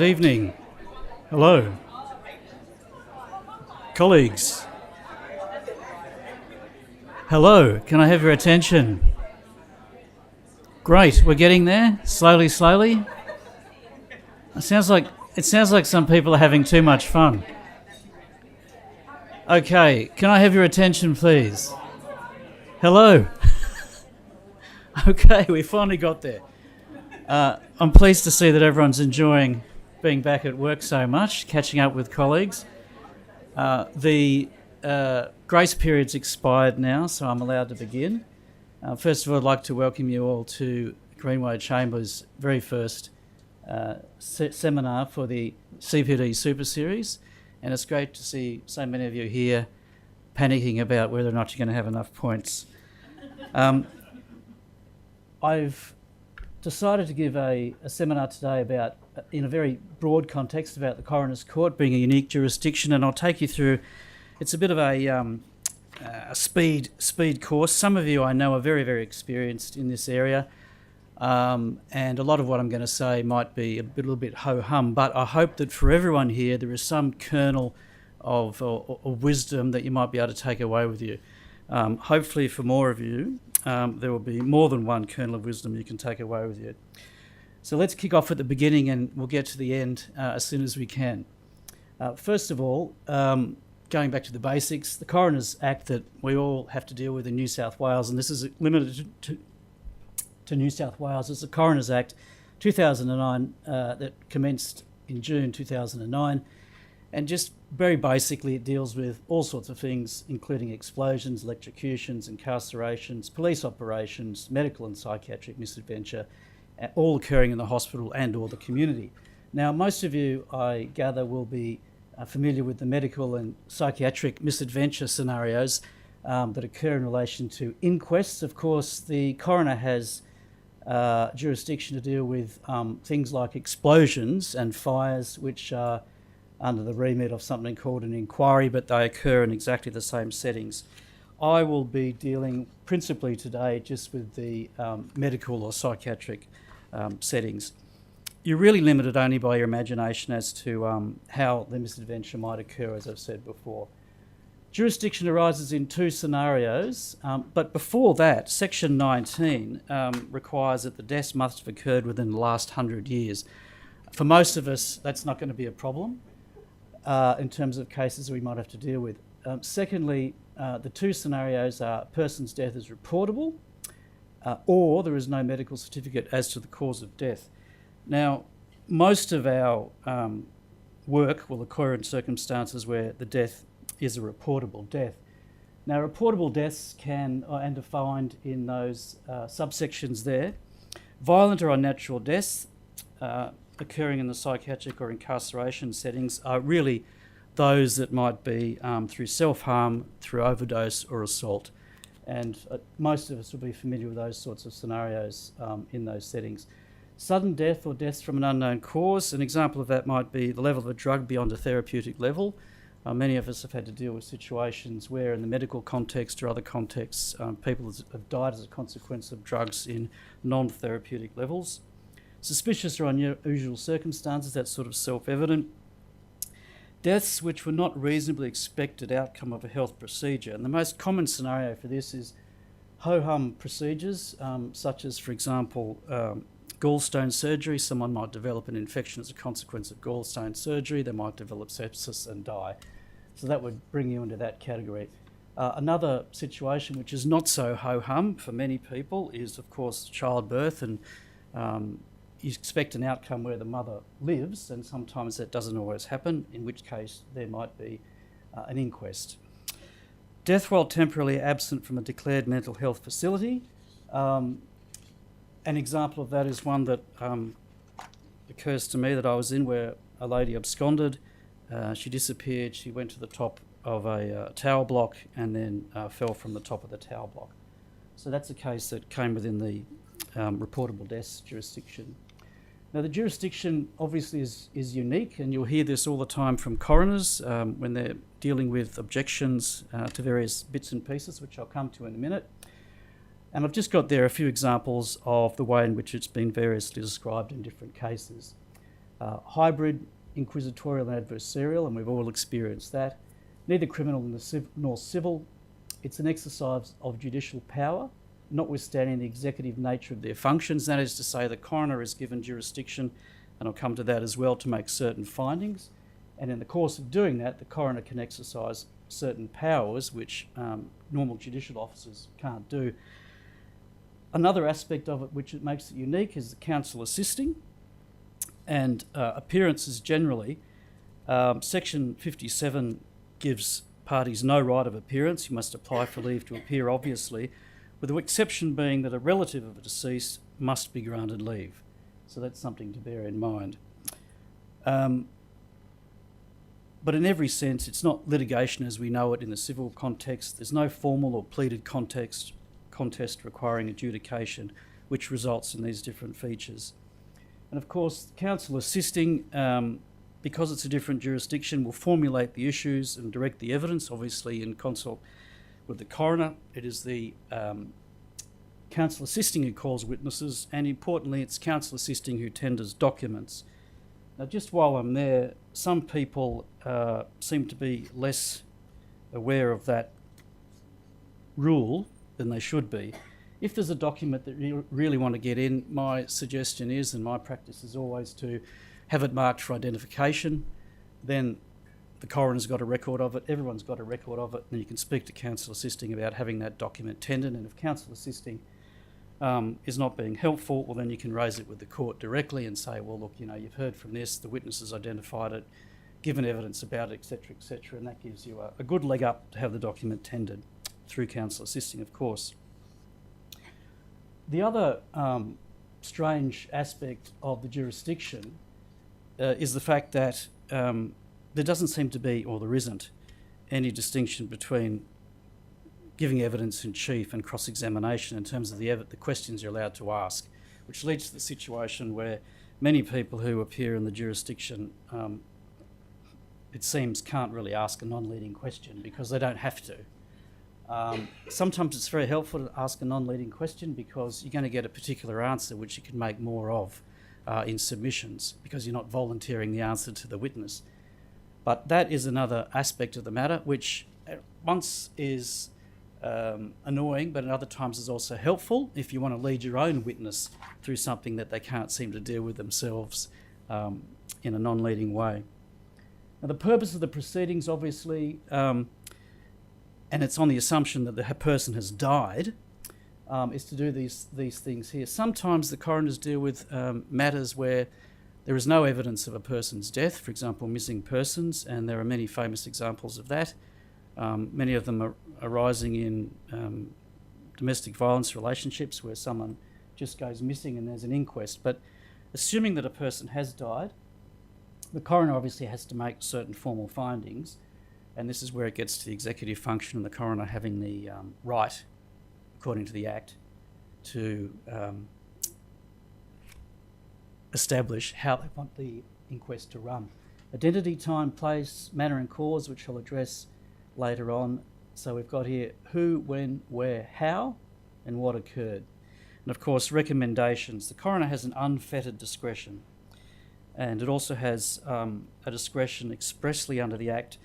Good evening. Hello. Colleagues. Hello. Can I have your attention? Great. We're getting there. Slowly, slowly. It sounds like some people are having too much fun. Okay. Can I have your attention, please? Hello. Okay. We finally got there. I'm pleased to see that everyone's enjoying being back at work so much, catching up with colleagues. The grace period's expired now, so I'm allowed to begin. First of all, I'd like to welcome you all to Greenway Chamber's very first seminar for the CPD Super Series, and it's great to see so many of you here panicking about whether or not you're going to have enough points. I've decided to give a seminar today about, in a very broad context, about the Coroner's Court being a unique jurisdiction, and I'll take you through. It's a bit of a speed course. Some of you I know are very, very experienced in this area, and a lot of what I'm going to say might be a little bit ho-hum, but I hope that for everyone here there is some kernel of wisdom that you might be able to take away with you. Hopefully for more of you, there will be more than one kernel of wisdom you can take away with you. So let's kick off at the beginning and we'll get to the end as soon as we can. First of all, going back to the basics, the Coroner's Act that we all have to deal with in New South Wales, and this is limited to New South Wales, is the Coroner's Act 2009 that commenced in June 2009. And just very basically, it deals with all sorts of things, including explosions, electrocutions, incarcerations, police operations, medical and psychiatric misadventure, all occurring in the hospital and or the community. Now, most of you, I gather, will be familiar with the medical and psychiatric misadventure scenarios that occur in relation to inquests. Of course, the coroner has jurisdiction to deal with things like explosions and fires, which are under the remit of something called an inquiry, but they occur in exactly the same settings. I will be dealing principally today just with the medical or psychiatric settings. You're really limited only by your imagination as to how the misadventure might occur, as I've said before. Jurisdiction arises in two scenarios, but before that, Section 19 requires that the deaths must have occurred within the last 100 years. For most of us, that's not going to be a problem in terms of cases we might have to deal with. Secondly, the two scenarios are: a person's death is reportable, or there is no medical certificate as to the cause of death. Now, most of our work will occur in circumstances where the death is a reportable death. Now, reportable deaths can, and defined in those subsections there, violent or unnatural deaths occurring in the psychiatric or incarceration settings are really those that might be through self-harm, through overdose or assault. And most of us will be familiar with those sorts of scenarios in those settings. Sudden death or deaths from an unknown cause, an example of that might be the level of a drug beyond a therapeutic level. Many of us have had to deal with situations where in the medical context or other contexts, people have died as a consequence of drugs in non-therapeutic levels. Suspicious or unusual circumstances, that's sort of self-evident. Deaths which were not reasonably expected outcome of a health procedure. And the most common scenario for this is ho-hum procedures, such as, for example, gallstone surgery. Someone might develop an infection as a consequence of gallstone surgery. They might develop sepsis and die. So that would bring you into that category. Another situation which is not so ho-hum for many people is, of course, childbirth, and you expect an outcome where the mother lives, and sometimes that doesn't always happen, in which case there might be an inquest. Death while temporarily absent from a declared mental health facility. An example of that is one that occurs to me that I was in, where a lady absconded. She disappeared. She went to the top of a tower block and then fell from the top of the tower block. So that's a case that came within the reportable deaths jurisdiction. Now, the jurisdiction obviously is unique, and you'll hear this all the time from coroners when they're dealing with objections to various bits and pieces, which I'll come to in a minute. And I've just got there a few examples of the way in which it's been variously described in different cases. hybrid, inquisitorial and adversarial, and we've all experienced that. Neither criminal nor civil. It's an exercise of judicial power, notwithstanding the executive nature of their functions. That is to say, the coroner is given jurisdiction, and I'll come to that as well, to make certain findings. And in the course of doing that, the coroner can exercise certain powers which normal judicial officers can't do. Another aspect of it which it makes it unique is the counsel assisting and appearances generally. Section 57 gives parties no right of appearance. You must apply for leave to appear, obviously, with the exception being that a relative of a deceased must be granted leave. So that's something to bear in mind. But in every sense, it's not litigation as we know it in the civil context. There's no formal or pleaded contest requiring adjudication, which results in these different features. And of course, counsel assisting, because it's a different jurisdiction, will formulate the issues and direct the evidence, obviously in consult with the coroner. It is the counsel assisting who calls witnesses, and importantly, it's counsel assisting who tenders documents. Now, just while I'm there, some people seem to be less aware of that rule than they should be. If there's a document that you really want to get in, my suggestion is, and my practice is always to have it marked for identification. Then the coroner's got a record of it, everyone's got a record of it, and you can speak to counsel assisting about having that document tendered. And if counsel assisting is not being helpful, well, then you can raise it with the court directly and say, well, look, you've heard from this, the witness has identified it, given evidence about it, etc., and that gives you a good leg up to have the document tendered through counsel assisting, of course. The other strange aspect of the jurisdiction is the fact that there doesn't seem to be, or there isn't, any distinction between giving evidence in chief and cross-examination in terms of the questions you're allowed to ask, which leads to the situation where many people who appear in the jurisdiction, it seems, can't really ask a non-leading question because they don't have to. Sometimes it's very helpful to ask a non-leading question because you're going to get a particular answer which you can make more of in submissions because you're not volunteering the answer to the witness. But that is another aspect of the matter which at once is annoying, but at other times is also helpful if you want to lead your own witness through something that they can't seem to deal with themselves in a non-leading way. Now, the purpose of the proceedings, obviously, and it's on the assumption that the person has died, is to do these things here. Sometimes the coroners deal with matters where there is no evidence of a person's death, for example, missing persons, and there are many famous examples of that. Many of them are arising in domestic violence relationships where someone just goes missing and there's an inquest. But assuming that a person has died, the coroner obviously has to make certain formal findings, and this is where it gets to the executive function and the coroner having the right, according to the Act, to establish how they want the inquest to run. Identity, time, place, manner and cause, which I'll address later on. So we've got here who, when, where, how, and what occurred. And of course, recommendations. The coroner has an unfettered discretion, and it also has a discretion expressly under the Act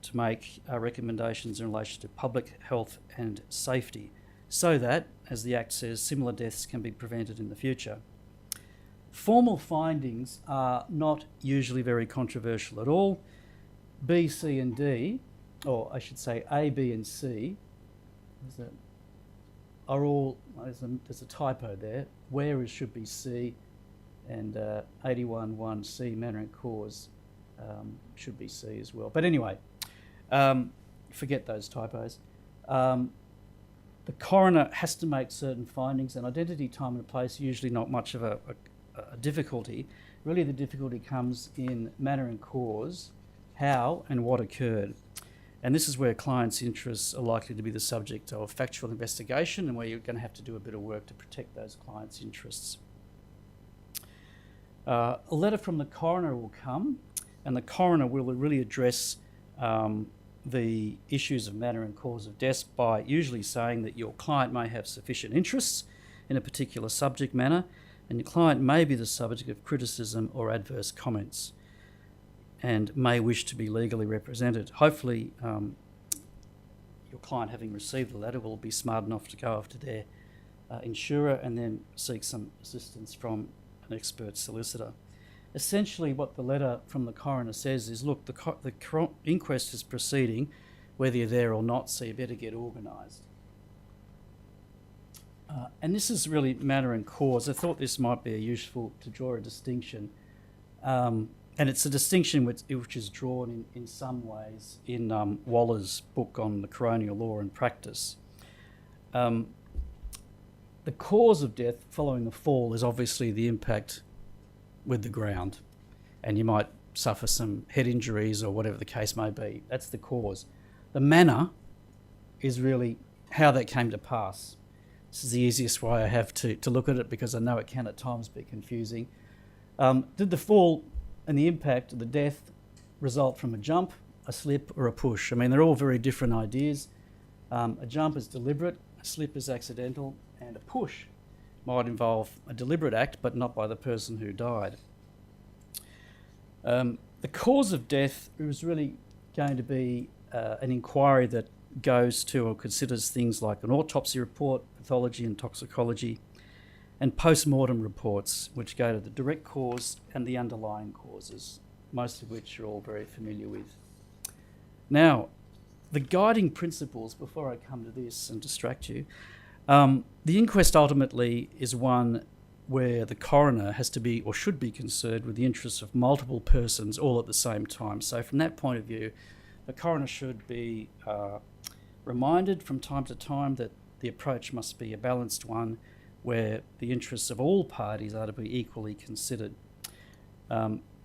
to make recommendations in relation to public health and safety, so that, as the Act says, similar deaths can be prevented in the future. Formal findings are not usually very controversial at all. B, C and D, or I should say A, B and C, are all, there's a typo there, where should be C, and 81(1)C, manner and cause, should be C as well. But anyway, forget those typos. The coroner has to make certain findings, and identity, time and place usually not much of a difficulty. Really the difficulty comes in manner and cause, how and what occurred. And this is where clients' interests are likely to be the subject of factual investigation and where you're going to have to do a bit of work to protect those clients' interests. A letter from the coroner will come, and the coroner will really address the issues of manner and cause of death by usually saying that your client may have sufficient interests in a particular subject matter, and your client may be the subject of criticism or adverse comments and may wish to be legally represented. Hopefully, your client, having received the letter, will be smart enough to go after their insurer and then seek some assistance from an expert solicitor. Essentially, what the letter from the coroner says is, look, the inquest is proceeding, whether you're there or not, so you better get organised. And this is really matter and cause. I thought this might be useful to draw a distinction. And it's a distinction which is drawn in some ways in Waller's book on the coronial law and practice. The cause of death following a fall is obviously the impact with the ground, and you might suffer some head injuries or whatever the case may be. That's the cause. The manner is really how that came to pass. This is the easiest way I have to look at it, because I know it can at times be confusing. Did the fall and the impact of the death result from a jump, a slip, or a push? I mean, they're all very different ideas. A jump is deliberate, a slip is accidental, and a push might involve a deliberate act, but not by the person who died. The cause of death is really going to be an inquiry that goes to or considers things like an autopsy report, pathology and toxicology, and post-mortem reports, which go to the direct cause and the underlying causes, most of which you're all very familiar with. Now, the guiding principles, before I come to this and distract you, the inquest ultimately is one where the coroner has to be or should be concerned with the interests of multiple persons all at the same time. So from that point of view, the coroner should be reminded from time to time that the approach must be a balanced one where the interests of all parties are to be equally considered.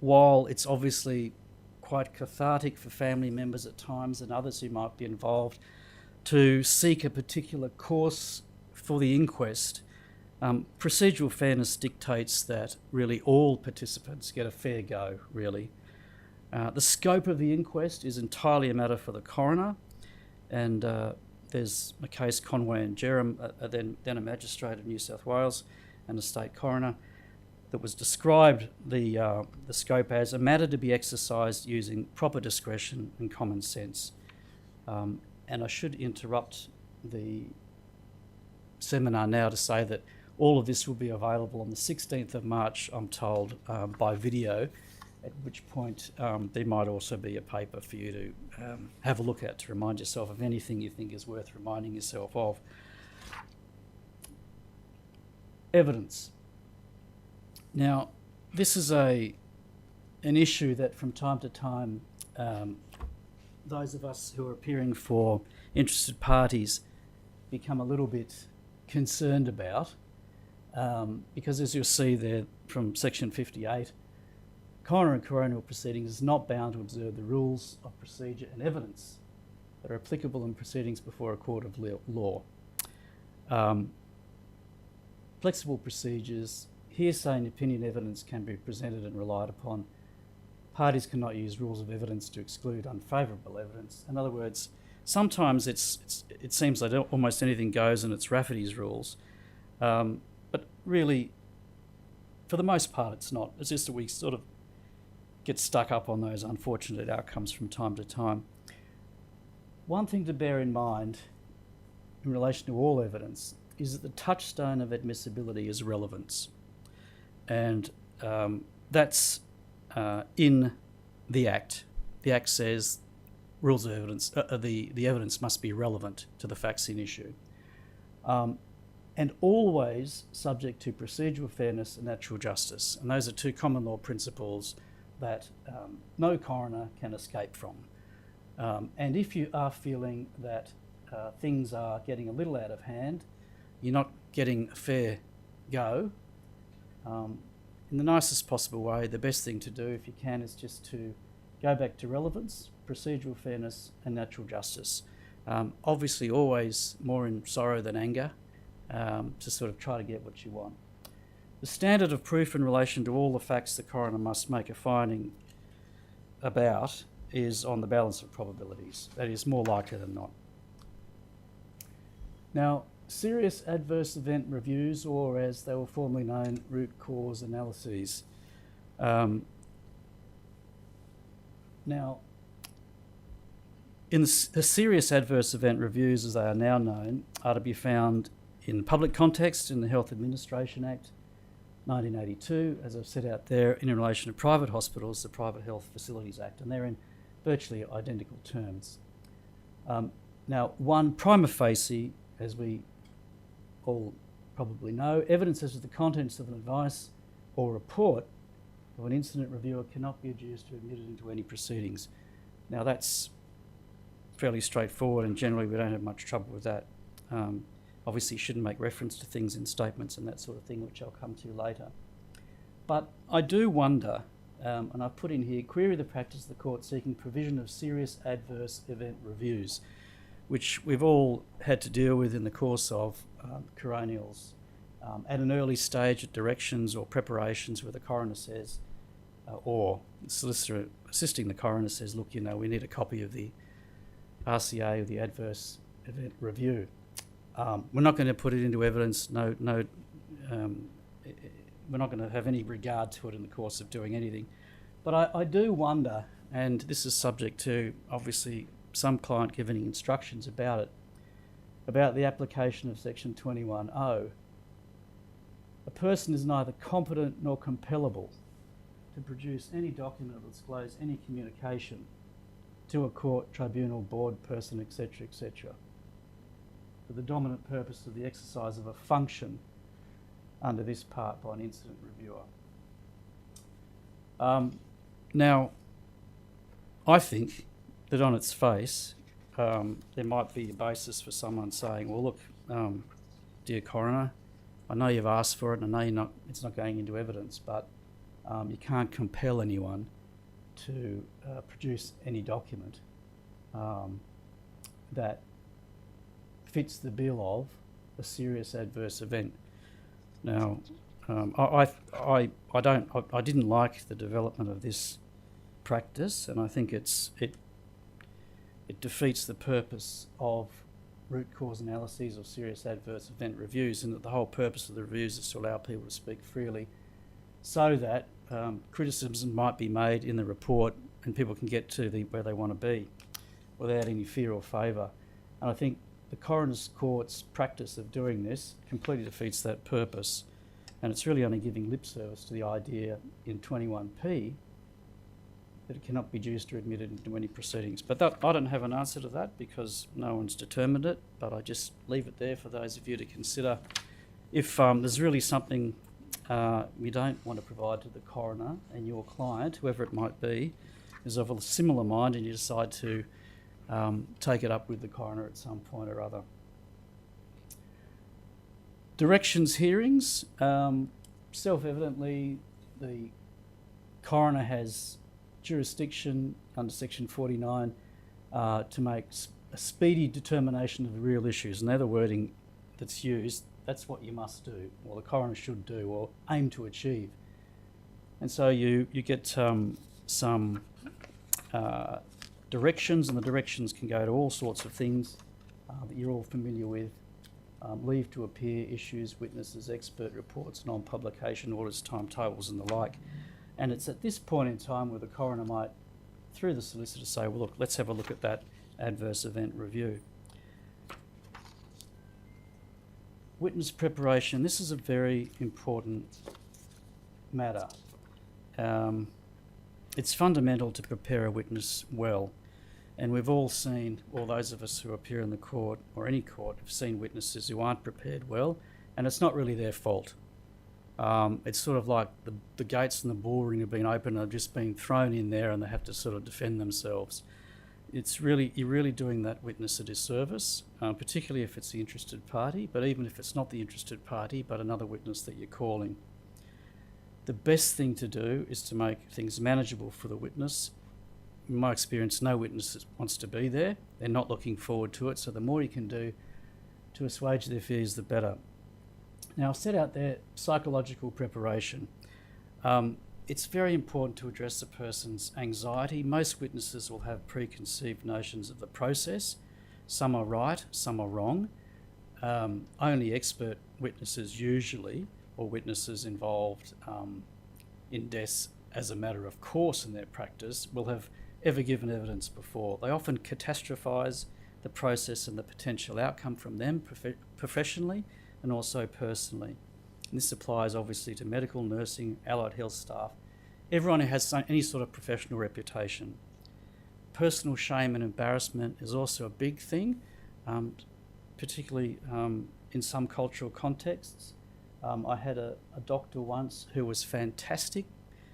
While it's obviously quite cathartic for family members at times and others who might be involved to seek a particular course for the inquest, procedural fairness dictates that really all participants get a fair go, really. The scope of the inquest is entirely a matter for the coroner, and there's a case, Conway and Jerram, then a magistrate of New South Wales and a state coroner, that was described the scope as a matter to be exercised using proper discretion and common sense. And I should interrupt the seminar now to say that all of this will be available on the 16th of March, I'm told, by video, at which point there might also be a paper for you to have a look at to remind yourself of anything you think is worth reminding yourself of. Evidence. Now, this is an issue that from time to time those of us who are appearing for interested parties become a little bit concerned about, because as you'll see there from section 58, coroner and coronial proceedings is not bound to observe the rules of procedure and evidence that are applicable in proceedings before a court of law. Flexible procedures, hearsay and opinion evidence can be presented and relied upon. Parties cannot use rules of evidence to exclude unfavourable evidence. In other words, sometimes it seems like almost anything goes and it's Rafferty's rules, but really, for the most part, it's not. It's just that we sort of get stuck up on those unfortunate outcomes from time to time. One thing to bear in mind in relation to all evidence is that the touchstone of admissibility is relevance, and that's in the Act. The Act says rules of evidence, the evidence must be relevant to the facts in issue, and always subject to procedural fairness and natural justice. And those are two common law principles that no coroner can escape from. And if you are feeling that things are getting a little out of hand, you're not getting a fair go, in the nicest possible way, the best thing to do, if you can, is just to go back to relevance, procedural fairness and natural justice. Obviously always more in sorrow than anger, to sort of try to get what you want. The standard of proof in relation to all the facts the coroner must make a finding about is on the balance of probabilities. That is more likely than not. Now, serious adverse event reviews, or as they were formerly known, root cause analyses. Now, the serious adverse event reviews, as they are now known, are to be found in public context in the Health Administration Act 1982, as I've set out there, in relation to private hospitals, the Private Health Facilities Act, and they're in virtually identical terms. Now, one, prima facie, as we all probably know, evidence as to the contents of an advice or report of an incident reviewer cannot be adduced or admitted into any proceedings. Now, that's fairly straightforward, and generally we don't have much trouble with that. Obviously, you shouldn't make reference to things in statements and that sort of thing, which I'll come to later. But I do wonder, and I've put in here, query the practice of the court seeking provision of serious adverse event reviews, which we've all had to deal with in the course of coronials at an early stage at directions or preparations where the coroner says, or the solicitor assisting the coroner says, look, you know, we need a copy of the RCA or the adverse event review. We're not going to put it into evidence. We're not going to have any regard to it in the course of doing anything. But I do wonder, and this is subject to obviously some client giving instructions about it, about the application of section 21(0). A person is neither competent nor compellable to produce any document or disclose any communication to a court, tribunal, board, person, etc., etc., for the dominant purpose of the exercise of a function under this part by an incident reviewer. Now, I think that on its face, there might be a basis for someone saying, well, look, dear coroner, I know you've asked for it and I know it's not going into evidence, but you can't compel anyone to produce any document that fits the bill of a serious adverse event. Now, I didn't like the development of this practice, and I think it defeats the purpose of root cause analyses or serious adverse event reviews, and that the whole purpose of the reviews is to allow people to speak freely, so that criticisms might be made in the report and people can get to where they want to be without any fear or favour. And I think the Coroner's Court's practice of doing this completely defeats that purpose, and it's really only giving lip service to the idea in 21P that it cannot be used or admitted into any proceedings. But I don't have an answer to that because no one's determined it, but I just leave it there for those of you to consider. If there's really something you don't want to provide to the coroner and your client, whoever it might be, is of a similar mind and you decide to take it up with the coroner at some point or other. Directions hearings. Self-evidently, the coroner has jurisdiction under section 49 to make a speedy determination of the real issues, and they're the wording that's used. That's what you must do, or the coroner should do, or aim to achieve. And so you get some directions, and the directions can go to all sorts of things that you're all familiar with. Leave to appear, issues, witnesses, expert reports, non-publication orders, timetables and the like. And it's at this point in time where the coroner might, through the solicitor, say, well, look, let's have a look at that adverse event review. Witness preparation. This is a very important matter. It's fundamental to prepare a witness well. And we've all seen, all those of us who appear in the court, or any court, have seen witnesses who aren't prepared well, and it's not really their fault. It's sort of like the gates in the bullring have been opened and have just been thrown in there and they have to sort of defend themselves. You're really doing that witness a disservice, particularly if it's the interested party, but even if it's not the interested party, but another witness that you're calling. The best thing to do is to make things manageable for the witness. In my experience, no witness wants to be there. They're not looking forward to it, so the more you can do to assuage their fears, the better. Now, I've set out there psychological preparation. It's very important to address a person's anxiety. Most witnesses will have preconceived notions of the process. Some are right, some are wrong. only expert witnesses usually, or witnesses involved in deaths as a matter of course in their practice, will have ever given evidence before. They often catastrophise the process and the potential outcome from them professionally and also personally. And this applies obviously to medical, nursing, allied health staff, everyone who has any sort of professional reputation. Personal shame and embarrassment is also a big thing, particularly in some cultural contexts. I had a doctor once who was fantastic.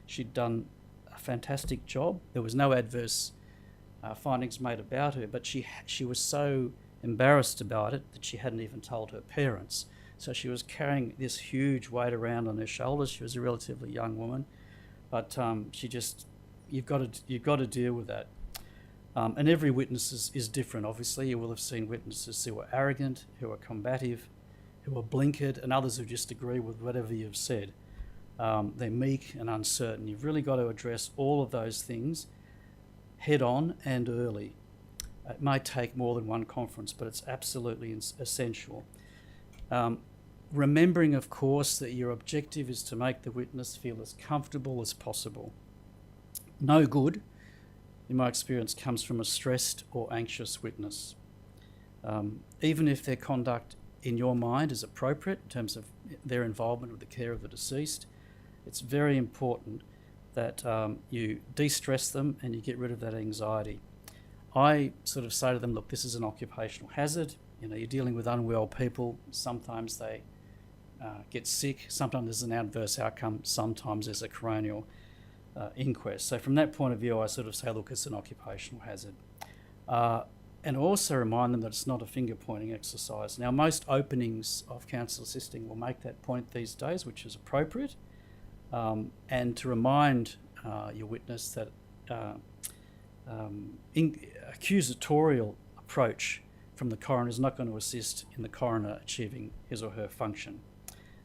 She'd done a fantastic job. There was no adverse findings made about her, but she was so embarrassed about it that she hadn't even told her parents. So she was carrying this huge weight around on her shoulders. She was a relatively young woman, but you've got to deal with that. And every witness is different. Obviously, you will have seen witnesses who are arrogant, who are combative, who are blinkered, and others who just agree with whatever you've said. They're meek and uncertain. You've really got to address all of those things head on and early. It may take more than one conference, but it's absolutely essential. Remembering, of course, that your objective is to make the witness feel as comfortable as possible. No good, in my experience, comes from a stressed or anxious witness. Even if their conduct in your mind is appropriate in terms of their involvement with the care of the deceased, it's very important that you de-stress them and you get rid of that anxiety. I sort of say to them, look, this is an occupational hazard. You're dealing with unwell people. Sometimes they get sick. Sometimes there's an adverse outcome. Sometimes there's a coronial inquest. So from that point of view, I sort of say, look, it's an occupational hazard. And also remind them that it's not a finger-pointing exercise. Now, most openings of counsel assisting will make that point these days, which is appropriate. And to remind your witness that accusatorial approach from the coroner is not going to assist in the coroner achieving his or her function.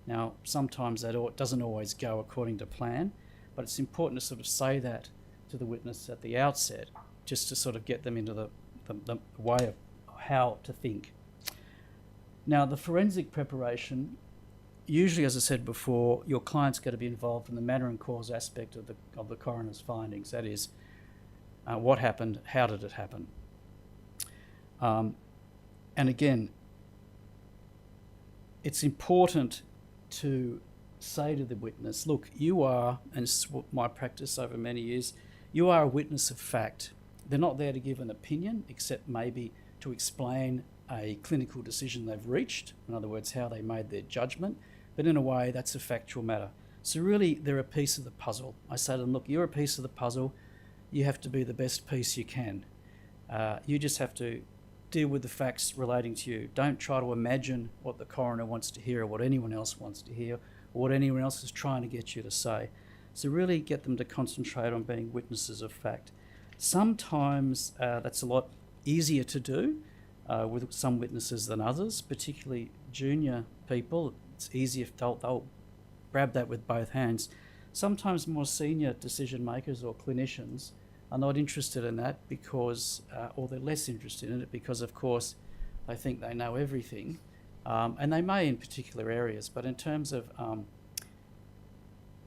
Now, sometimes that doesn't always go according to plan, but it's important to sort of say that to the witness at the outset, just to sort of get them into the way of how to think. Now, the forensic preparation, usually, as I said before, your client's got to be involved in the manner and cause aspect of the coroner's findings. That is, what happened, how did it happen? And again, it's important to say to the witness, look, you are, and it's my practice over many years, you are a witness of fact. They're not there to give an opinion, except maybe to explain a clinical decision they've reached, in other words, how they made their judgment, but in a way that's a factual matter. So really, they're a piece of the puzzle. I say to them, look, you're a piece of the puzzle, you have to be the best piece you can. You just have to deal with the facts relating to you. Don't try to imagine what the coroner wants to hear or what anyone else wants to hear or what anyone else is trying to get you to say. So really get them to concentrate on being witnesses of fact. Sometimes that's a lot easier to do with some witnesses than others, particularly junior people. It's easier if they'll grab that with both hands. Sometimes more senior decision makers or clinicians are not interested in that because, or they're less interested in it because, of course, they think they know everything, and they may in particular areas, but in terms of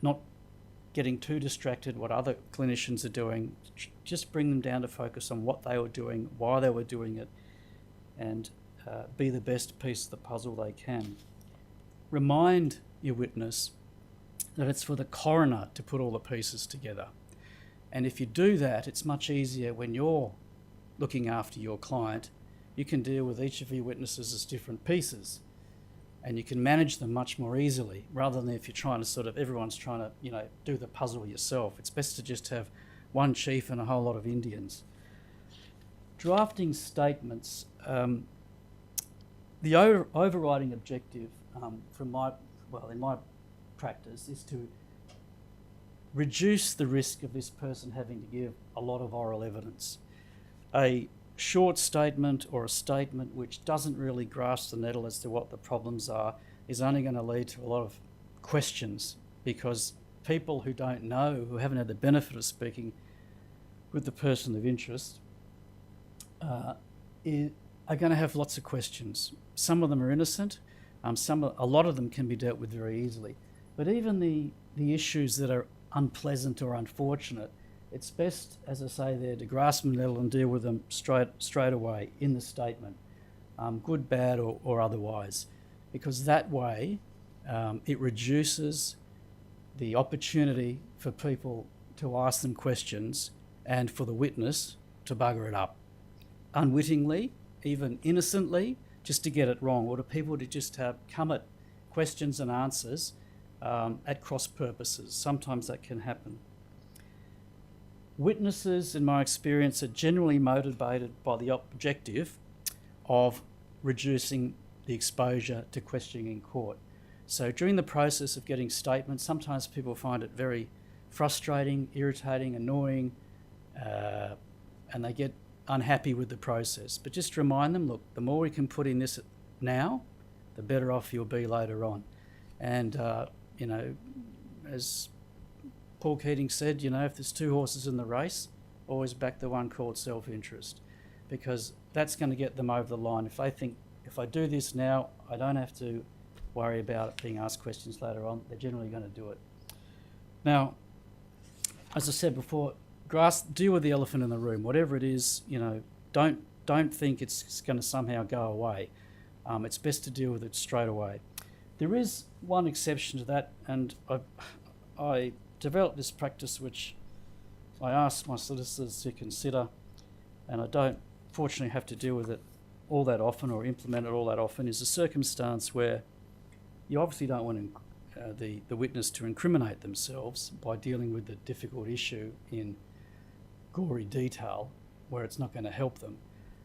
not getting too distracted what other clinicians are doing, just bring them down to focus on what they were doing, why they were doing it, and be the best piece of the puzzle they can. Remind your witness that it's for the coroner to put all the pieces together. And if you do that, it's much easier when you're looking after your client. You can deal with each of your witnesses as different pieces, and you can manage them much more easily, rather than if you're trying to everyone's trying to, do the puzzle yourself. It's best to just have one chief and a whole lot of Indians. Drafting statements. The overriding objective in my practice is to reduce the risk of this person having to give a lot of oral evidence. A short statement or a statement which doesn't really grasp the nettle as to what the problems are is only going to lead to a lot of questions, because people who don't know, who haven't had the benefit of speaking with the person of interest, are going to have lots of questions. Some of them are innocent. A lot of them can be dealt with very easily. But even the issues that are unpleasant or unfortunate, it's best, as I say there, to grasp them and deal with them straight away in the statement, good, bad, or otherwise, because that way it reduces the opportunity for people to ask them questions and for the witness to bugger it up unwittingly, even innocently, just to get it wrong, or to people to just come at questions and answers at cross purposes. Sometimes that can happen. Witnesses, in my experience, are generally motivated by the objective of reducing the exposure to questioning in court. So during the process of getting statements, sometimes people find it very frustrating, irritating, annoying, and they get unhappy with the process. But just remind them, look, the more we can put in this now, the better off you'll be later on. And, as Paul Keating said, if there's two horses in the race, always back the one called self-interest, because that's going to get them over the line. If they think, if I do this now, I don't have to worry about it being asked questions later on, they're generally going to do it. Now, as I said before, deal with the elephant in the room. Whatever it is, don't think it's going to somehow go away. It's best to deal with it straight away. There is one exception to that, and I developed this practice which I ask my solicitors to consider, and I don't fortunately have to deal with it all that often or implement it all that often, is a circumstance where you obviously don't want the witness to incriminate themselves by dealing with the difficult issue in gory detail where it's not going to help them.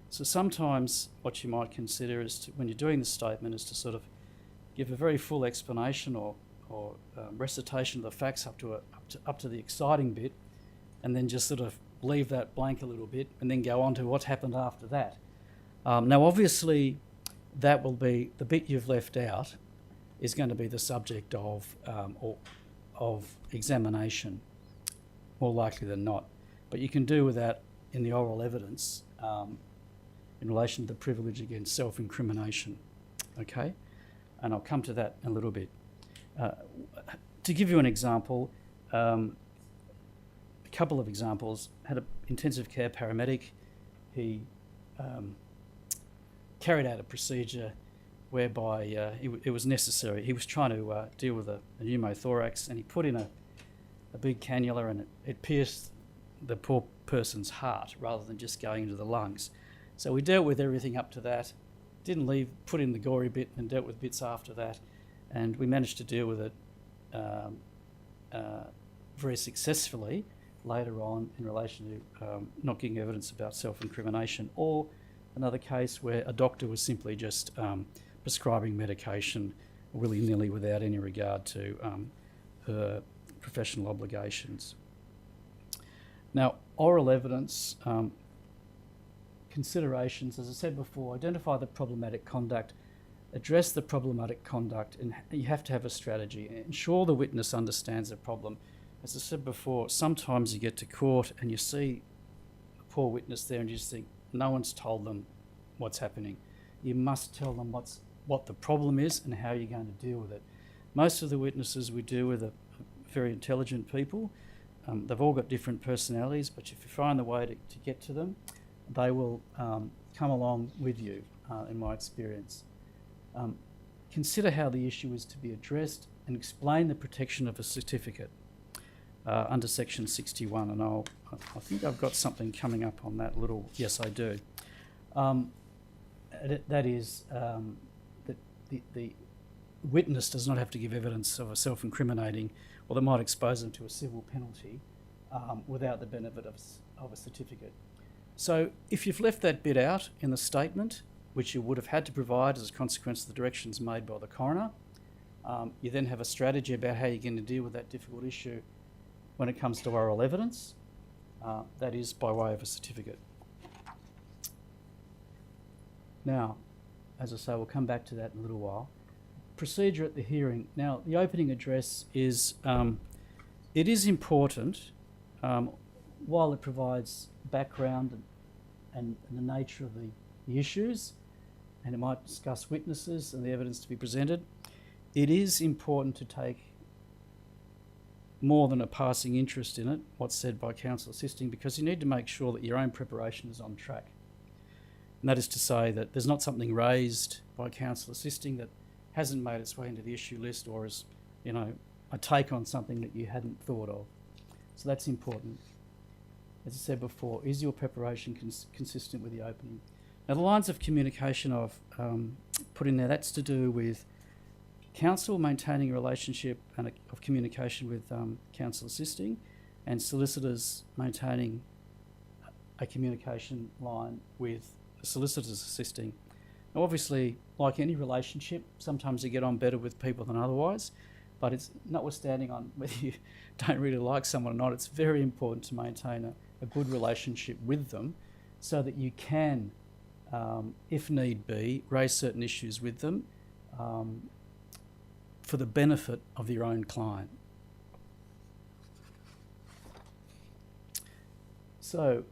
So sometimes what you might consider is to, when you're doing the statement, is to sort of give a very full explanation or recitation of the facts up to the exciting bit, and then just sort of leave that blank a little bit and then go on to what's happened after that. Now obviously that will be, the bit you've left out is going to be the subject of examination, more likely than not. But you can do with that in the oral evidence in relation to the privilege against self-incrimination, okay? And I'll come to that in a little bit. To give you an example, a couple of examples, had an intensive care paramedic. He carried out a procedure whereby it was necessary. He was trying to deal with a pneumothorax, and he put in a big cannula, and it pierced the poor person's heart rather than just going into the lungs. So we dealt with everything up to that, didn't put in the gory bit, and dealt with bits after that, and we managed to deal with it very successfully later on in relation to not getting evidence about self-incrimination, or another case where a doctor was simply just prescribing medication willy-nilly without any regard to her professional obligations. Now, oral evidence considerations, as I said before, identify the problematic conduct, address the problematic conduct, and you have to have a strategy. Ensure the witness understands the problem. As I said before, sometimes you get to court and you see a poor witness there and you just think, no one's told them what's happening. You must tell them what the problem is and how you're going to deal with it. Most of the witnesses we deal with are very intelligent people. They've all got different personalities, but if you find the way to get to them, they will come along with you, in my experience. Consider how the issue is to be addressed and explain the protection of a certificate under section 61, and I think I've got something coming up on that little, yes I do. That is that the witness does not have to give evidence of a self-incriminating or that might expose them to a civil penalty without the benefit of a certificate. So if you've left that bit out in the statement, which you would have had to provide as a consequence of the directions made by the coroner, you then have a strategy about how you're going to deal with that difficult issue when it comes to oral evidence. That is by way of a certificate. Now, as I say, we'll come back to that in a little while. Procedure at the hearing. Now, the opening address is, it is important, while it provides background and the nature of the issues, and it might discuss witnesses and the evidence to be presented. It is important to take more than a passing interest in it, what's said by counsel assisting, because you need to make sure that your own preparation is on track. And that is to say that there's not something raised by counsel assisting that hasn't made its way into the issue list, or is, a take on something that you hadn't thought of. So that's important. As I said before, is your preparation consistent with the opening? Now, the lines of communication I've put in there, that's to do with counsel maintaining a relationship of communication with counsel assisting, and solicitors maintaining a communication line with the solicitors assisting. Now, obviously, like any relationship, sometimes you get on better with people than otherwise, but it's notwithstanding on whether you don't really like someone or not, it's very important to maintain a good relationship with them so that you can, if need be, raise certain issues with them for the benefit of your own client. So,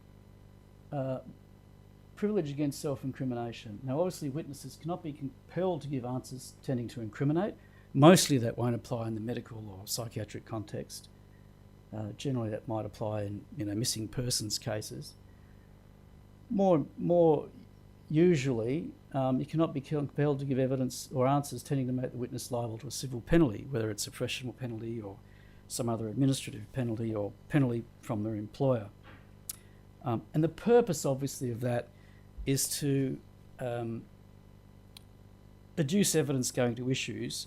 privilege against self-incrimination. Now, obviously, witnesses cannot be compelled to give answers tending to incriminate. Mostly that won't apply in the medical or psychiatric context. Generally, that might apply in missing persons cases. More usually, you cannot be compelled to give evidence or answers tending to make the witness liable to a civil penalty, whether it's a professional penalty or some other administrative penalty or penalty from their employer. And the purpose, obviously, of that is to adduce evidence going to issues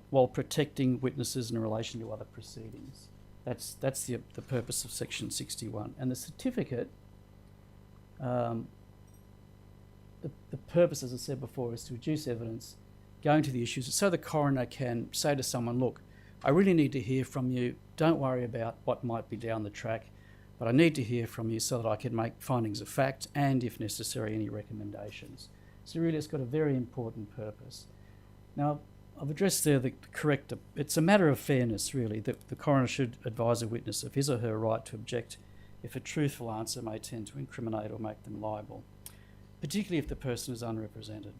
while protecting witnesses in relation to other proceedings. That's the purpose of Section 61. And the certificate, the purpose, as I said before, is to adduce evidence going to the issues so the coroner can say to someone, look, I really need to hear from you. Don't worry about what might be down the track, but I need to hear from you so that I can make findings of fact and, if necessary, any recommendations. So really it's got a very important purpose. Now, I've addressed there the correct, it's a matter of fairness really, that the coroner should advise a witness of his or her right to object if a truthful answer may tend to incriminate or make them liable, particularly if the person is unrepresented.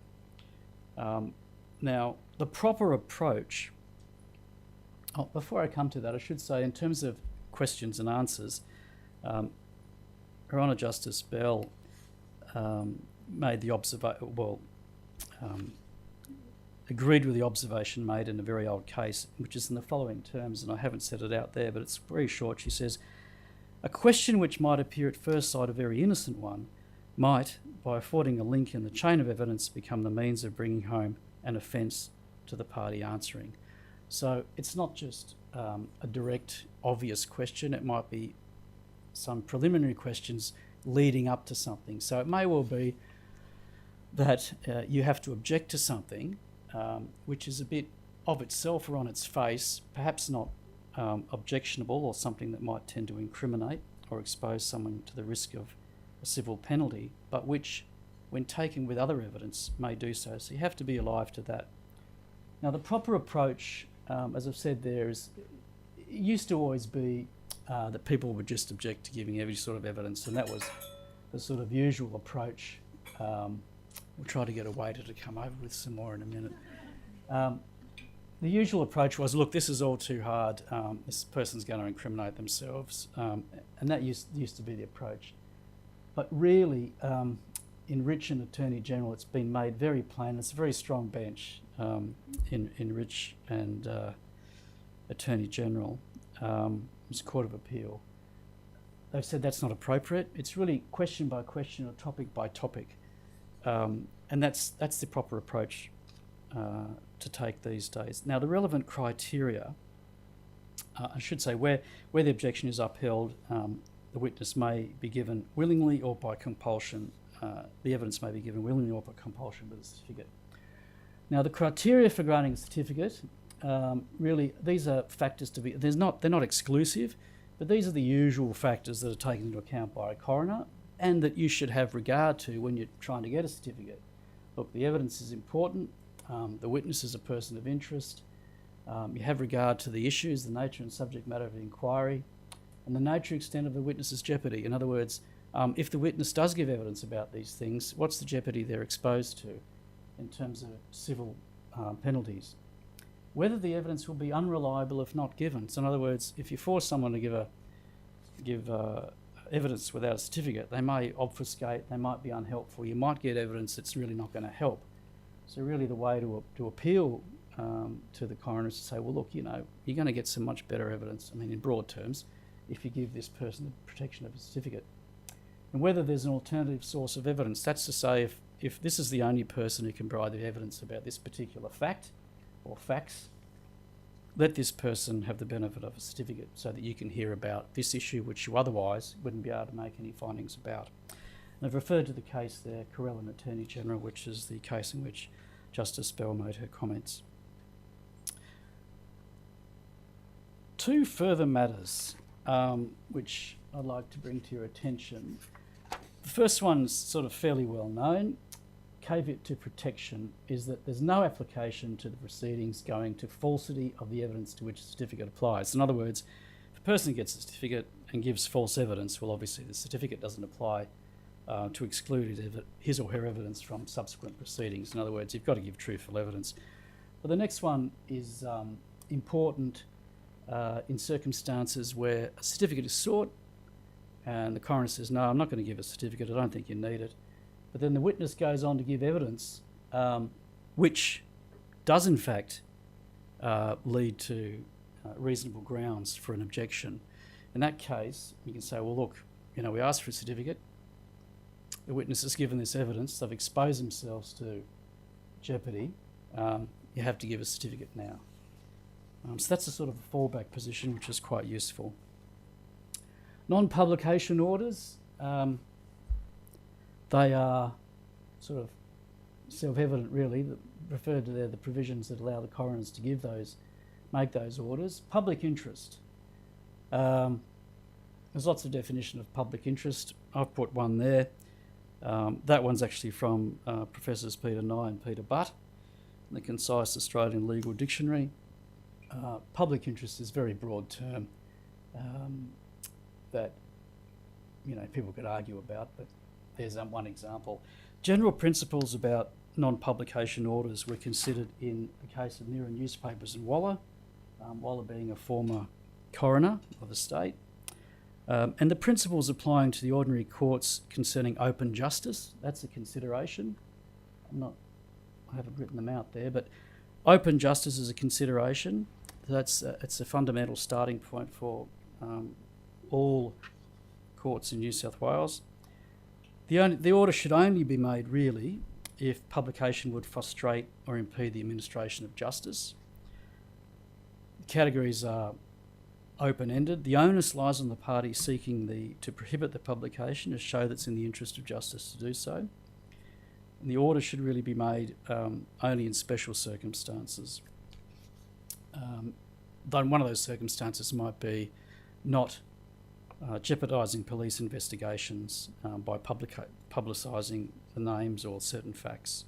Now, the proper approach, before I come to that, I should say in terms of questions and answers, Her Honour Justice Bell made the agreed with the observation made in a very old case, which is in the following terms, and I haven't said it out there, but it's very short. She says, a question which might appear at first sight a very innocent one might, by affording a link in the chain of evidence, become the means of bringing home an offence to the party answering. So it's not just a direct, obvious question. It might be some preliminary questions leading up to something. So it may well be that you have to object to something which is a bit of itself or on its face, perhaps not objectionable or something that might tend to incriminate or expose someone to the risk of a civil penalty, but which, when taken with other evidence, may do so. So you have to be alive to that. Now, the proper approach, as I've said there, it used to always be that people would just object to giving every sort of evidence, and that was the sort of usual approach. We'll try to get a waiter to come over with some more in a minute. The usual approach was, look, this is all too hard. This person's going to incriminate themselves. And that used to be the approach. But really, in Rich and Attorney General, it's been made very plain. It's a very strong bench in Rich and Attorney General. It's Court of Appeal. They've said that's not appropriate. It's really question by question or topic by topic. And that's the proper approach to take these days. Now, the relevant criteria, I should say, where the objection is upheld, the witness may be given willingly or by compulsion. The evidence may be given willingly or by compulsion with a certificate. Now, the criteria for granting a certificate, really, these are factors to be. They're not exclusive, but these are the usual factors that are taken into account by a coroner, and that you should have regard to when you're trying to get a certificate. Look, the evidence is important. The witness is a person of interest. You have regard to the issues, the nature and subject matter of the inquiry, and the nature and extent of the witness's jeopardy. In other words, if the witness does give evidence about these things, what's the jeopardy they're exposed to in terms of civil penalties? Whether the evidence will be unreliable if not given. So in other words, if you force someone to give evidence without a certificate, they may obfuscate, they might be unhelpful. You might get evidence that's really not going to help. So really the way to appeal to the coroner is to say, well, look, you know, you're going to get some much better evidence, I mean, in broad terms, if you give this person the protection of a certificate. And whether there's an alternative source of evidence, that's to say if this is the only person who can provide the evidence about this particular fact or facts, let this person have the benefit of a certificate so that you can hear about this issue which you otherwise wouldn't be able to make any findings about. And I've referred to the case there, Coroner Attorney General, which is the case in which Justice Bell made her comments. Two further matters which I'd like to bring to your attention. The first one's sort of fairly well known. Caveat to protection is that there's no application to the proceedings going to falsity of the evidence to which the certificate applies. In other words, if a person gets a certificate and gives false evidence, well, obviously the certificate doesn't apply to exclude his or her evidence from subsequent proceedings. In other words, you've got to give truthful evidence. But the next one is important in circumstances where a certificate is sought and the coroner says, no, I'm not going to give a certificate, I don't think you need it. But then the witness goes on to give evidence which does in fact lead to reasonable grounds for an objection. In that case, you can say, well, look, you know, we asked for a certificate. The witness has given this evidence. They've exposed themselves to jeopardy. You have to give a certificate now. So that's a sort of a fallback position, which is quite useful. Non-publication orders, they are sort of self-evident, really. Referred to there, the provisions that allow the coroners to make those orders. Public interest. There's lots of definition of public interest. I've put one there. That one's actually from Professors Peter Nye and Peter Butt in the Concise Australian Legal Dictionary. Public interest is a very broad term that, you know, people could argue about, but there's one example. General principles about non-publication orders were considered in the case of Mirror Newspapers and Waller, Waller being a former coroner of the state. And the principles applying to the ordinary courts concerning open justice, that's a consideration. I haven't written them out there, but open justice is a consideration. It's a fundamental starting point for all courts in New South Wales. The order should only be made really if publication would frustrate or impede the administration of justice. The categories are open-ended. The onus lies on the party seeking to prohibit the publication to show that's in the interest of justice to do so. And the order should really be made only in special circumstances. Though one of those circumstances might be not jeopardising police investigations by publicising the names or certain facts.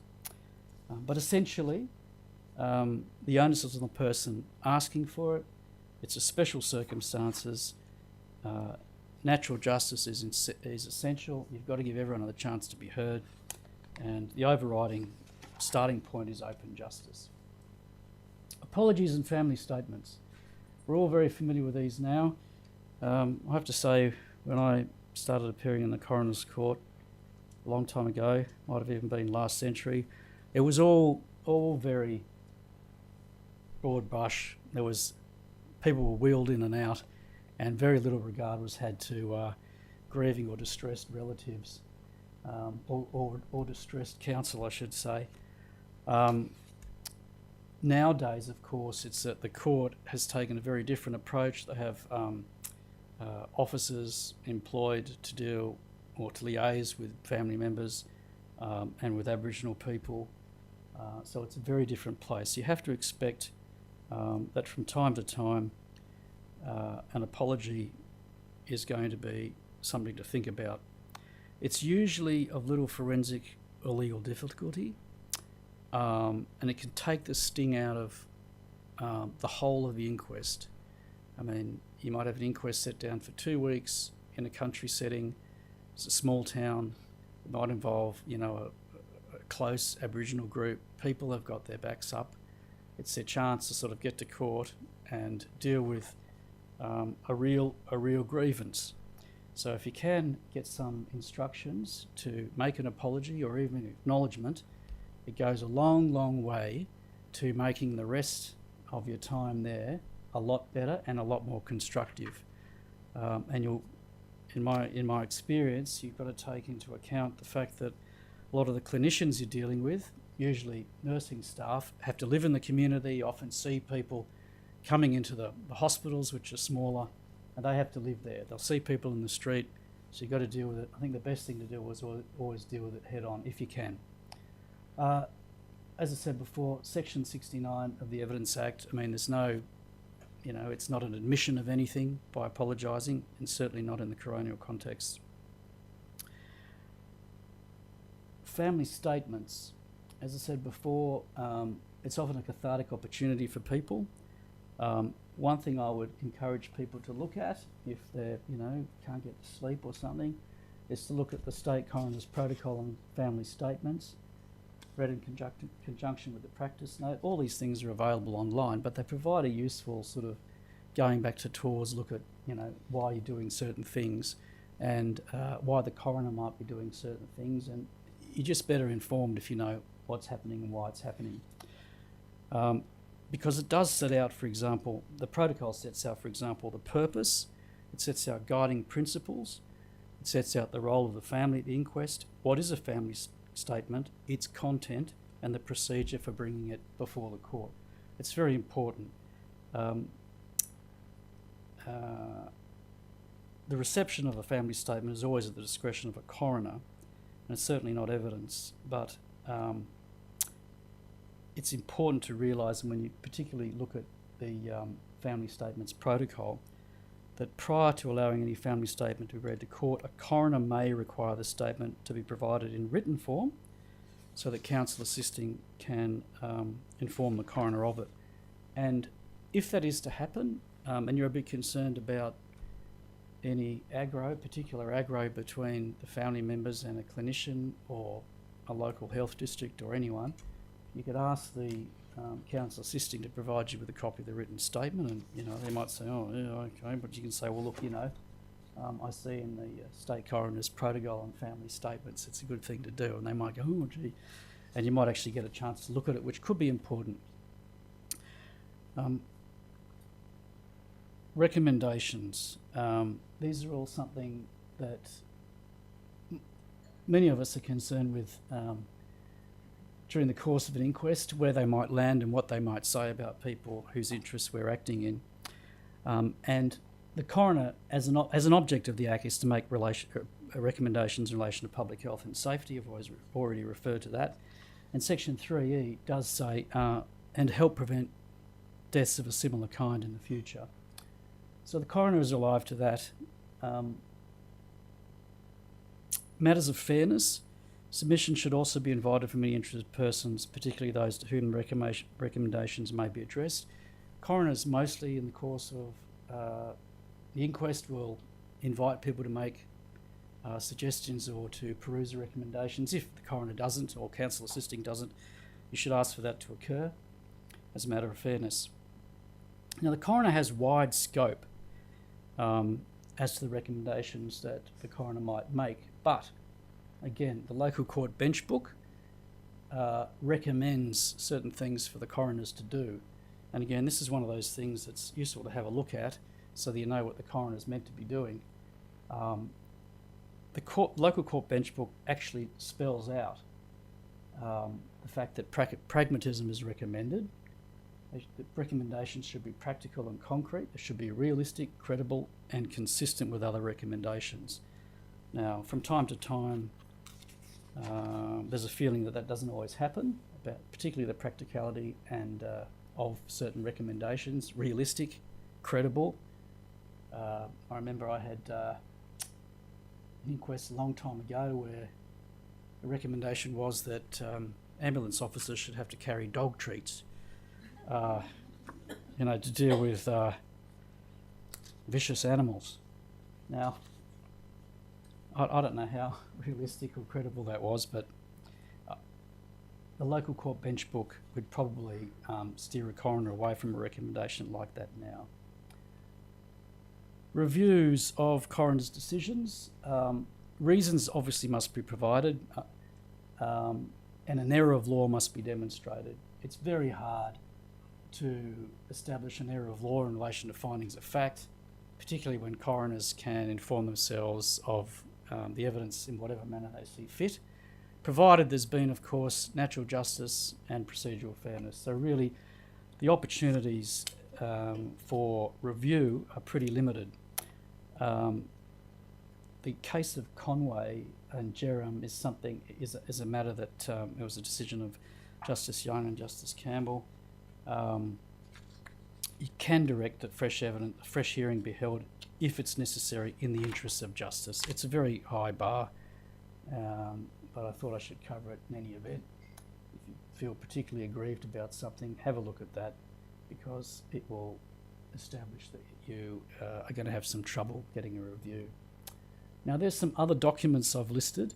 But essentially, the onus is on the person asking for it. It's a special circumstances. Natural justice is essential. You've got to give everyone the chance to be heard. And the overriding starting point is open justice. Apologies and family statements. We're all very familiar with these now. I have to say, when I started appearing in the coroner's court a long time ago, might have even been last century, it was all very broad brush. People were wheeled in and out, and very little regard was had to grieving or distressed relatives, or distressed counsel, I should say. Nowadays, of course, it's that the court has taken a very different approach. They have officers employed to deal or to liaise with family members and with Aboriginal people. So it's a very different place. You have to expect that from time to time an apology is going to be something to think about. It's usually of little forensic or legal difficulty, and it can take the sting out of the whole of the inquest. I mean, you might have an inquest set down for 2 weeks in a country setting. It's a small town. It might involve, a close Aboriginal group. People have got their backs up. It's their chance to sort of get to court and deal with a real grievance. So if you can get some instructions to make an apology or even an acknowledgement, it goes a long way to making the rest of your time there a lot better and a lot more constructive. And you'll, in my experience, you've got to take into account the fact that a lot of the clinicians you're dealing with, usually nursing staff, have to live in the community, often see people coming into the hospitals, which are smaller, and they have to live there. They'll see people in the street, so you've got to deal with it. I think the best thing to do is always deal with it head on, if you can. As I said before, Section 69 of the Evidence Act, I mean, there's no, it's not an admission of anything by apologising, and certainly not in the coronial context. Family statements, as I said before, it's often a cathartic opportunity for people. One thing I would encourage people to look at if they're, can't get to sleep or something, is to look at the State Coroner's Protocol on Family Statements, read in conjunction with the practice note. All these things are available online, but they provide a useful sort of going back to tours, look at, why you're doing certain things and why the coroner might be doing certain things, and you're just better informed if you know what's happening and why it's happening. Because it does set out, for example, the protocol sets out, for example, the purpose, it sets out guiding principles, it sets out the role of the family at the inquest, what is a family statement, its content, and the procedure for bringing it before the court. It's very important. The reception of a family statement is always at the discretion of a coroner, and it's certainly not evidence, but it's important to realise, when you particularly look at the family statements protocol, that prior to allowing any family statement to be read to court, a coroner may require the statement to be provided in written form so that counsel assisting can inform the coroner of it. And if that is to happen, and you're a bit concerned about any particular aggro between the family members and a clinician or a local health district or anyone, you could ask the counsel assisting to provide you with a copy of the written statement, and they might say, oh yeah, okay, but you can say, well look, I see in the State Coroner's Protocol on Family Statements it's a good thing to do, and they might go, oh gee, and you might actually get a chance to look at it, which could be important. Recommendations. These are all something that many of us are concerned with during the course of an inquest, where they might land and what they might say about people whose interests we're acting in. And the coroner, as an object of the Act, is to make recommendations in relation to public health and safety. I've already referred to that. And Section 3E does say, and help prevent deaths of a similar kind in the future. So the coroner is alive to that. Matters of fairness. Submission should also be invited from any interested persons, particularly those to whom recommendations may be addressed. Coroners, mostly in the course of the inquest, will invite people to make suggestions or to peruse the recommendations. If the coroner doesn't, or counsel assisting doesn't, you should ask for that to occur as a matter of fairness. Now, the coroner has wide scope as to the recommendations that the coroner might make, but again, the local court bench book recommends certain things for the coroners to do. And again, this is one of those things that's useful to have a look at so that you know what the coroner is meant to be doing. The local court bench book actually spells out the fact that pragmatism is recommended. The recommendations should be practical and concrete. They should be realistic, credible, and consistent with other recommendations. Now, from time to time, there's a feeling that doesn't always happen, about particularly the practicality and of certain recommendations, realistic, credible. I remember I had an inquest a long time ago where the recommendation was that ambulance officers should have to carry dog treats, to deal with vicious animals. Now, I don't know how realistic or credible that was, but the local court bench book would probably steer a coroner away from a recommendation like that now. Reviews of coroner's decisions. Reasons obviously must be provided, and an error of law must be demonstrated. It's very hard to establish an error of law in relation to findings of fact, particularly when coroners can inform themselves of the evidence in whatever manner they see fit, provided there's been, of course, natural justice and procedural fairness. So really, the opportunities for review are pretty limited. The case of Conway and Jerram is a matter that it was a decision of Justice Young and Justice Campbell. You can direct that a fresh hearing be held if it's necessary in the interests of justice. It's a very high bar, but I thought I should cover it in any event. If you feel particularly aggrieved about something, have a look at that, because it will establish that you are going to have some trouble getting a review. Now, there's some other documents I've listed.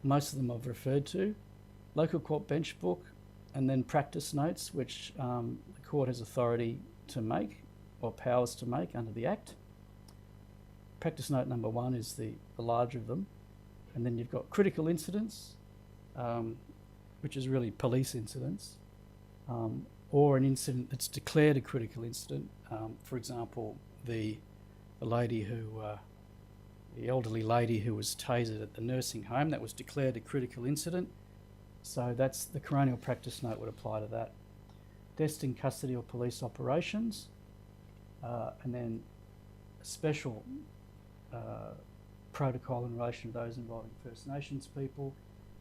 Most of them I've referred to. Local court bench book, and then practice notes, which the court has authority to make or powers to make under the Act. Practice note number 1 is the larger of them. And then you've got critical incidents, which is really police incidents, or an incident that's declared a critical incident. For example, the elderly lady who was tasered at the nursing home, that was declared a critical incident. So that's the coronial practice note would apply to that. Deaths in custody or police operations, and then a special protocol in relation to those involving First Nations people.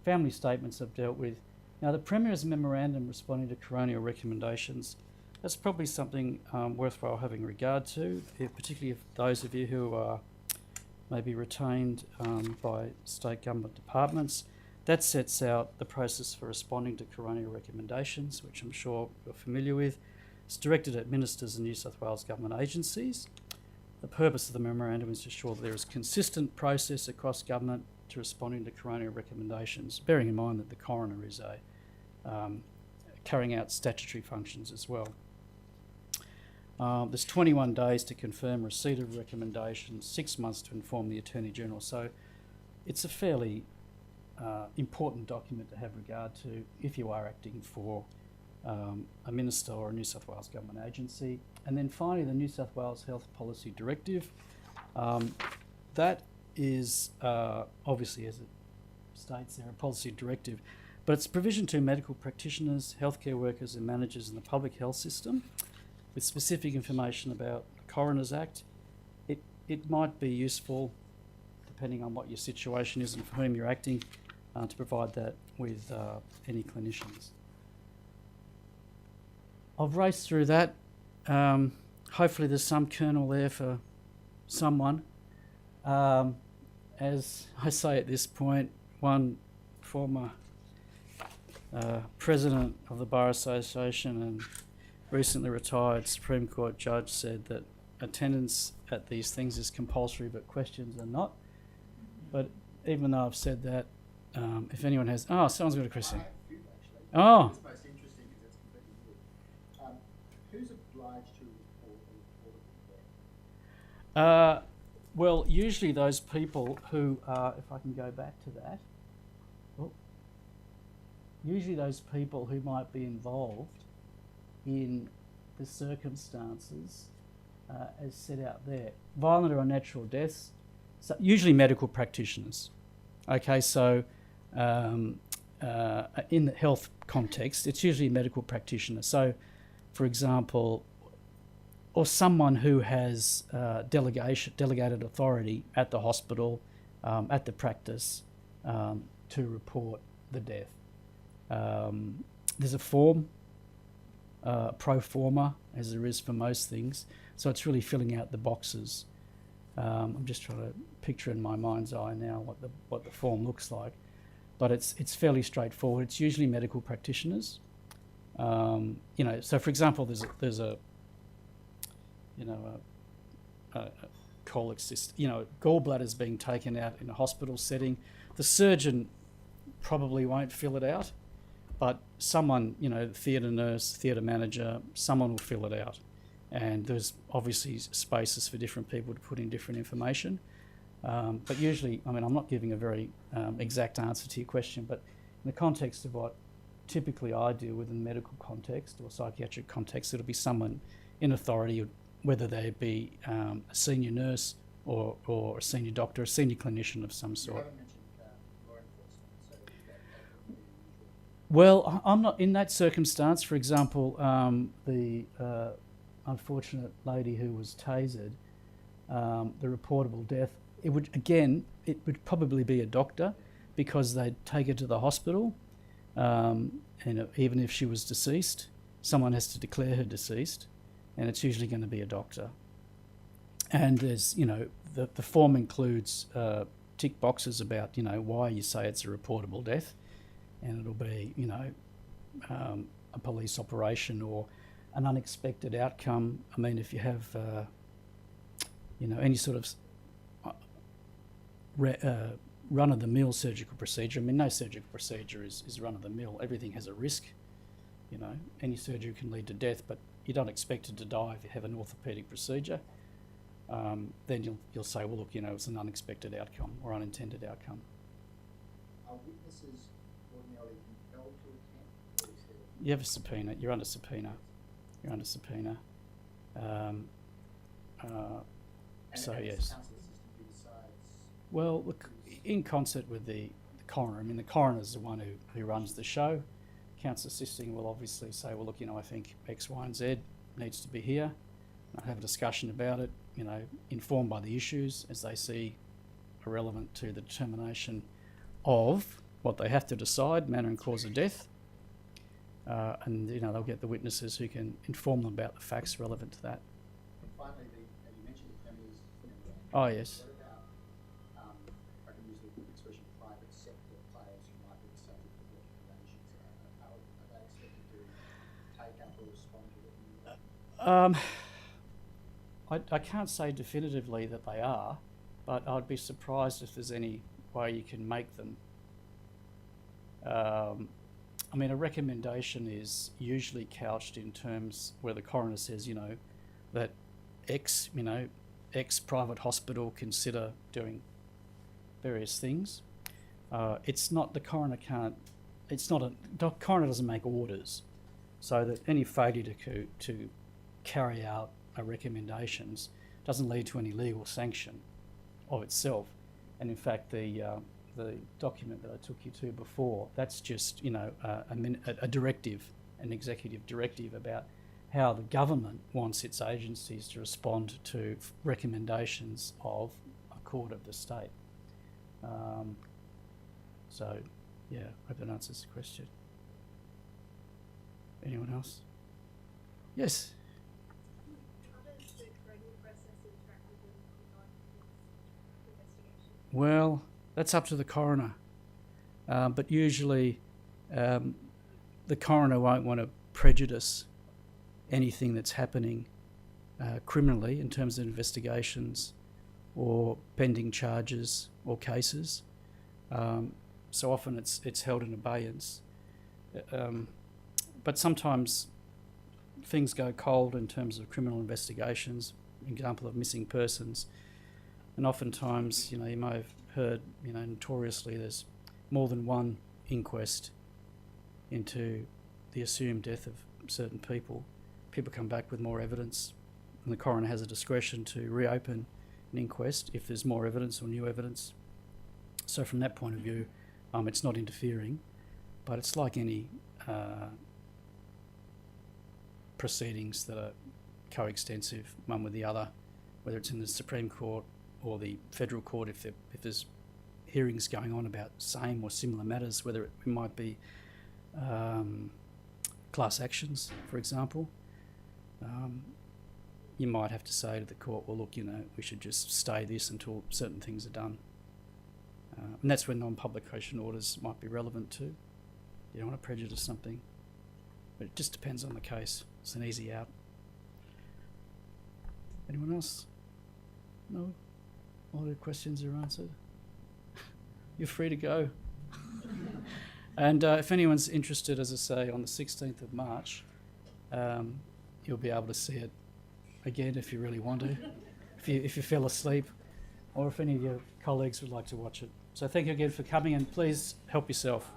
Family statements I've dealt with. Now, the Premier's memorandum responding to coronial recommendations, that's probably something worthwhile having regard to, particularly if those of you who are maybe retained by state government departments. That sets out the process for responding to coronial recommendations, which I'm sure you're familiar with. It's directed at ministers and New South Wales government agencies. The purpose of the memorandum is to ensure that there is consistent process across government to responding to coronial recommendations, bearing in mind that the coroner is carrying out statutory functions as well. There's 21 days to confirm receipt of recommendations, 6 months to inform the Attorney-General. So it's a fairly important document to have regard to if you are acting for a minister or a New South Wales government agency. And then finally, the New South Wales Health Policy Directive. That is obviously, as it states there, a policy directive, but it's provision to medical practitioners, healthcare workers and managers in the public health system with specific information about the Coroner's Act. It might be useful, depending on what your situation is and for whom you're acting, to provide that with any clinicians. I've raced through that. Hopefully there's some kernel there for someone. As I say at this point, one former president of the Bar Association and recently retired Supreme Court judge said that attendance at these things is compulsory but questions are not. But even though I've said that, if anyone has... Oh, someone's got a question. Oh. What's most interesting is it's completely new. Who's obliged to report? Well, usually those people who are... If I can go back to that. Oh. Usually those people who might be involved in the circumstances as set out there. Violent or unnatural deaths, so usually medical practitioners. Okay, so in the health context, it's usually a medical practitioner. So, for example, or someone who has delegated authority at the hospital, at the practice, to report the death. There's a form, pro forma, as there is for most things. So it's really filling out the boxes. I'm just trying to picture in my mind's eye now what the form looks like, but it's fairly straightforward. It's usually medical practitioners, You know, so for example, there's a you know a colic cyst, you know, gallbladder's being taken out in a hospital setting. The surgeon probably won't fill it out, but someone, you know, theatre nurse, theatre manager, someone will fill it out. And there's obviously spaces for different people to put in different information. But usually, I mean, I'm not giving a very exact answer to your question, but in the context of what typically I deal with in the medical context or psychiatric context, it'll be someone in authority, whether they be a senior nurse or a senior doctor, a senior clinician of some You sort. haven't mentioned law enforcement, so that would be unusual. Well, I'm not in that circumstance. For example, the unfortunate lady who was tasered, the reportable death, it would probably be a doctor, because they'd take her to the hospital, and even if she was deceased, someone has to declare her deceased, and it's usually going to be a doctor. And there's, you know, the form includes tick boxes about, you know, why you say it's a reportable death, and it'll be, you know, a police operation or an unexpected outcome. I mean, if you have, you know, any sort of run-of-the-mill surgical procedure, I mean, no surgical procedure is run-of-the-mill. Everything has a risk. You know, any surgery can lead to death, but you're not expected to die if you have an orthopaedic procedure. Then you'll say, well, look, you know, it's an unexpected outcome or unintended outcome. Are witnesses ordinarily compelled to attend? Or is there... You have a subpoena. You're under subpoena. You're under subpoena. So and yes. It's the counsel assistant who decides. Well, look, in concert with the coroner. I mean, the coroner is the one who runs the show. Counsel assisting will obviously say, well, look, you know, I think X, Y, and Z needs to be here. I'll have a discussion about it, you know, informed by the issues as they see are relevant to the determination of what they have to decide, manner and cause of death. And, you know, they'll get the witnesses who can inform them about the facts relevant to that. And finally, you mentioned the feminist membrane. Oh, yes. What about, if I can use the expression, private sector players who might be the subject of recommendations? Are they expected to take up or respond to them? I can't say definitively that they are, but I'd be surprised if there's any way you can make them. I mean, a recommendation is usually couched in terms where the coroner says, you know, that X private hospital consider doing various things. It's not, the coroner can't, the coroner doesn't make orders, so that any failure to carry out recommendations doesn't lead to any legal sanction of itself. And in fact, the document that I took you to before, that's just, you know, a directive, an executive directive about how the government wants its agencies to respond to recommendations of a court of the state. So, yeah, I hope that answers the question. Anyone else? Yes. Well, that's up to the coroner. But usually the coroner won't want to prejudice anything that's happening criminally in terms of investigations or pending charges or cases. So often it's held in abeyance. But sometimes things go cold in terms of criminal investigations, example of missing persons. And oftentimes, you know, you may have heard, you know, notoriously there's more than one inquest into the assumed death of certain people. People come back with more evidence, and the coroner has a discretion to reopen an inquest if there's more evidence or new evidence. So from that point of view, it's not interfering, but it's like any proceedings that are coextensive, one with the other, whether it's in the Supreme Court or the federal court, if there's hearings going on about same or similar matters, whether it might be class actions, for example, you might have to say to the court, well, look, you know, we should just stay this until certain things are done. And that's when non-publication orders might be relevant too. You don't want to prejudice something. But it just depends on the case. It's an easy out. Anyone else? No? All the questions are answered? You're free to go. And if anyone's interested, as I say, on the 16th of March, you'll be able to see it again if you really want to, if you fell asleep, or if any of your colleagues would like to watch it. So thank you again for coming, and please help yourself.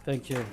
Thank you.